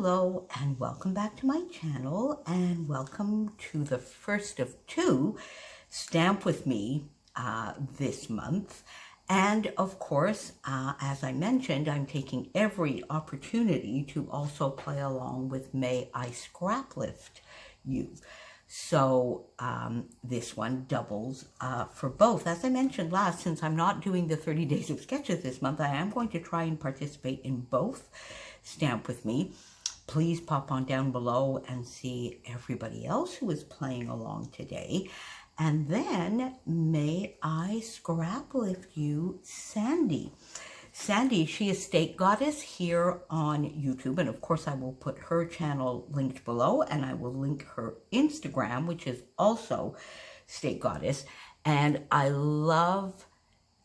Hello and welcome back to my channel, and welcome to the first of two Stamp With Me this month. And of course, as I mentioned, I'm taking every opportunity to also play along with May I Scraplift You. So this one doubles for both. As I mentioned last, since I'm not doing the 30 days of sketches this month, I am going to try and participate in both Stamp With Me. Please pop on down below and see everybody else who is playing along today. And then May I Scraplift You Sandie. Sandie, she is Steakgoddess here on YouTube, and of course I will put her channel linked below, and I will link her Instagram, which is also Steakgoddess. And I love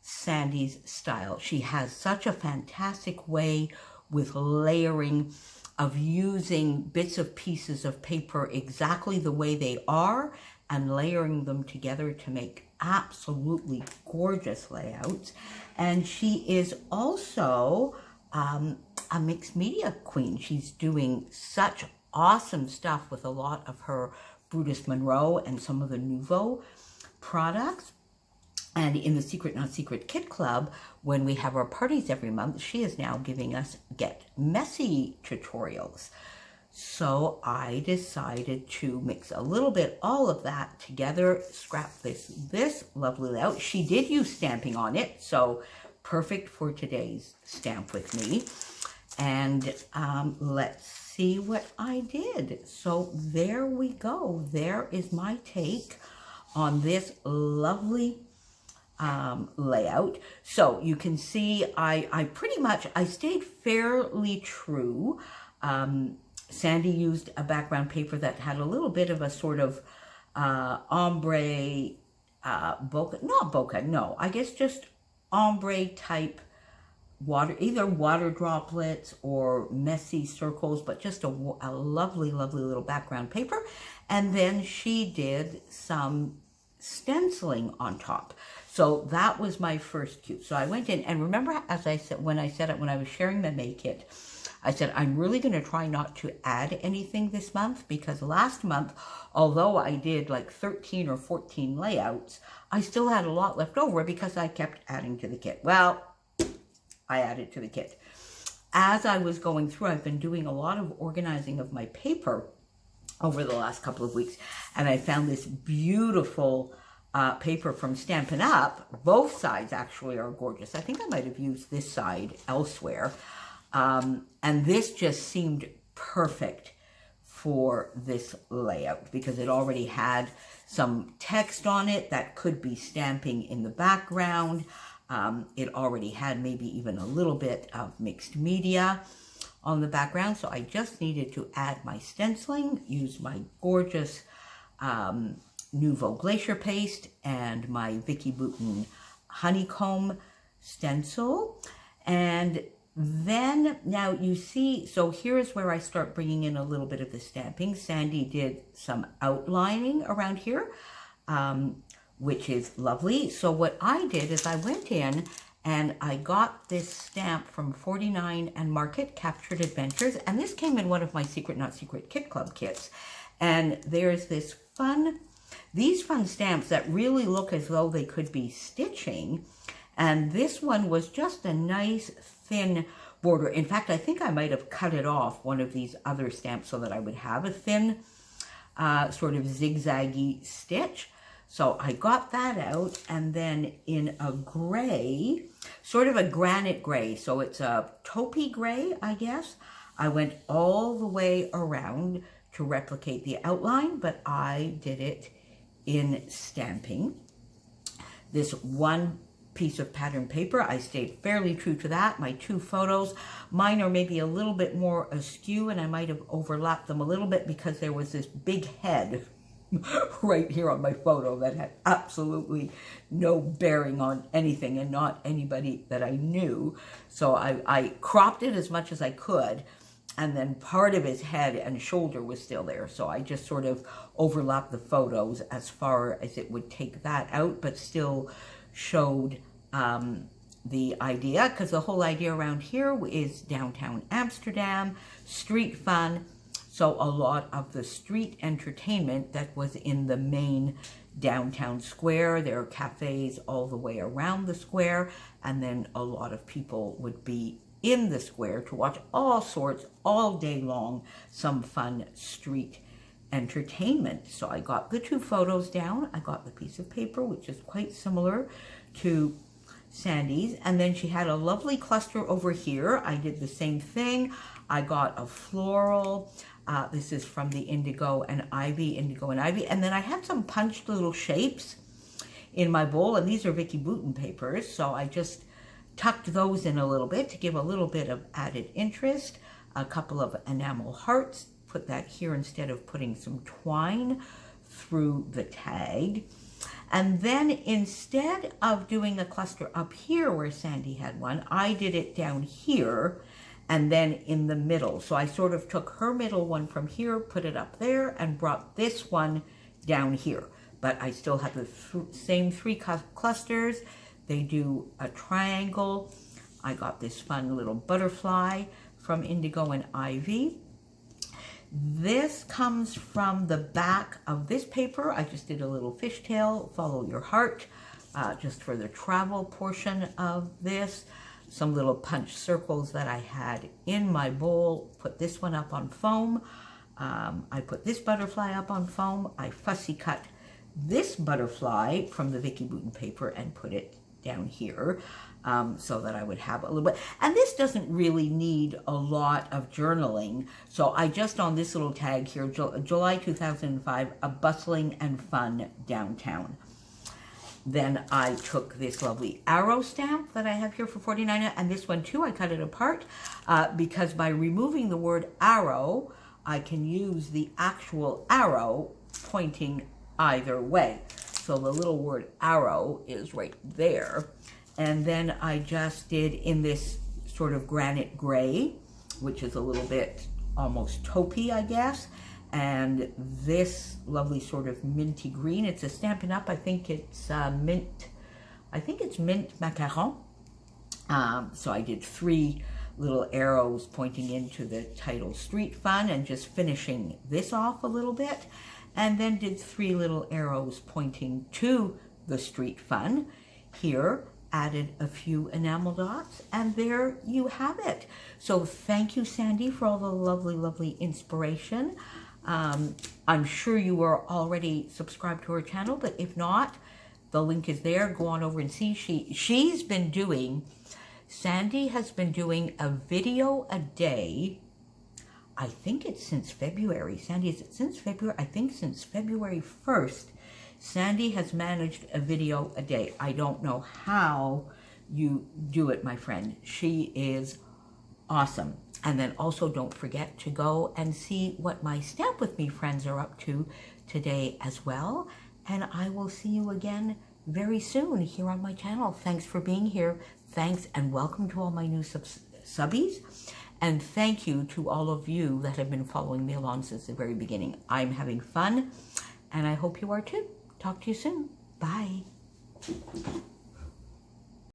Sandie's style. She has such a fantastic way with layering, of using bits of pieces of paper exactly the way they are and layering them together to make absolutely gorgeous layouts. And she is also a mixed media queen. She's doing such awesome stuff with a lot of her Brutus Monroe and some of the Nouveau products. And in the Secret Not Secret Kit Club, when we have our parties every month, she is now giving us Get Messy tutorials. So I decided to mix a little bit all of that together, scrap this lovely layout. She did use stamping on it, so perfect for today's Stamp With Me. And let's see what I did. So there we go. There is my take on this lovely layout. So you can see I pretty much, I stayed fairly true. Sandie used a background paper that had a little bit of a sort of ombre, bokeh, not bokeh, no, I guess just ombre type water, either water droplets or messy circles, but just a lovely, lovely little background paper. And then she did some stenciling on top. So that was my first cue. So I went in, and remember, as I said, when I was sharing the May kit, I said, I'm really going to try not to add anything this month, because last month, although I did like 13 or 14 layouts, I still had a lot left over because I kept adding to the kit. Well, I added to the kit. As I was going through, I've been doing a lot of organizing of my paper over the last couple of weeks, and I found this beautiful paper from Stampin' Up. Both sides actually are gorgeous. I think I might have used this side elsewhere. And this just seemed perfect for this layout because it already had some text on it that could be stamping in the background. It already had maybe even a little bit of mixed media on the background. So I just needed to add my stenciling, use my gorgeous Nouveau Glacier paste and my Vicky Bouton honeycomb stencil. And then, now you see, so here's where I start bringing in a little bit of the stamping. Sandie did some outlining around here, which is lovely. So what I did is I went in and I got this stamp from 49 and Market, Captured Adventures. And this came in one of my Secret Not Secret Kit Club kits. And there's this these fun stamps that really look as though they could be stitching. And this one was just a nice thin border. In fact, I think I might have cut it off one of these other stamps so that I would have a thin sort of zigzaggy stitch. So I got that out, and then in a gray, sort of a granite gray, so it's a taupey gray, I guess, I went all the way around to replicate the outline, but I did it in stamping. This one piece of pattern paper, I stayed fairly true to that. My two photos, mine are maybe a little bit more askew, and I might have overlapped them a little bit because there was this big head right here on my photo that had absolutely no bearing on anything and not anybody that I knew. So I cropped it as much as I could, and then part of his head and shoulder was still there. So I just sort of overlapped the photos as far as it would take that out, but still showed the idea, because the whole idea around here is downtown Amsterdam, street fun. So a lot of the street entertainment that was in the main downtown square. There are cafes all the way around the square, and then a lot of people would be in the square to watch all sorts, all day long, some fun street entertainment. So I got the 2 photos down. I got the piece of paper, which is quite similar to Sandie's, and then she had a lovely cluster over here. I did the same thing. I got a floral. This is from the Indigo and Ivy, and then I had some punched little shapes in my bowl, and these are Vicky Bouton papers, so I just tucked those in a little bit to give a little bit of added interest. A couple of enamel hearts, put that here instead of putting some twine through the tag. And then instead of doing a cluster up here where Sandie had one, I did it down here and then in the middle. So I sort of took her middle one from here, put it up there, and brought this one down here. But I still have the same 3 clusters. They do a triangle. I got this fun little butterfly from Indigo and Ivy. This comes from the back of this paper. I just did a little fishtail, follow your heart, just for the travel portion of this. Some little punch circles that I had in my bowl. Put this one up on foam. I put this butterfly up on foam. I fussy cut this butterfly from the Vicky Bouton paper and put it down here, so that I would have a little bit. And this doesn't really need a lot of journaling. So I just, on this little tag here, July 2005, a bustling and fun downtown. Then I took this lovely arrow stamp that I have here for $49, and this one too, I cut it apart because by removing the word arrow, I can use the actual arrow pointing either way. So the little word arrow is right there. And then I just did in this sort of granite gray, which is a little bit almost taupey, I guess. And this lovely sort of minty green. It's a Stampin' Up. I think it's mint macaron. So I did 3 little arrows pointing into the title Street Fun and just finishing this off a little bit. And then did 3 little arrows pointing to the Street Fun. Here, added a few enamel dots, and there you have it. So thank you, Sandie, for all the lovely, lovely inspiration. I'm sure you are already subscribed to her channel, but if not, the link is there. Go on over and see. She's been doing, Sandie has been doing a video a day. I think it's since February. Sandie, is it since February? I think since February 1st, Sandie has managed a video a day. I don't know how you do it, my friend. She is awesome. And then also don't forget to go and see what my Stamp With Me friends are up to today as well. And I will see you again very soon here on my channel. Thanks for being here. Thanks and welcome to all my new subbies. And thank you to all of you that have been following me along since the very beginning. I'm having fun, and I hope you are too. Talk to you soon. Bye.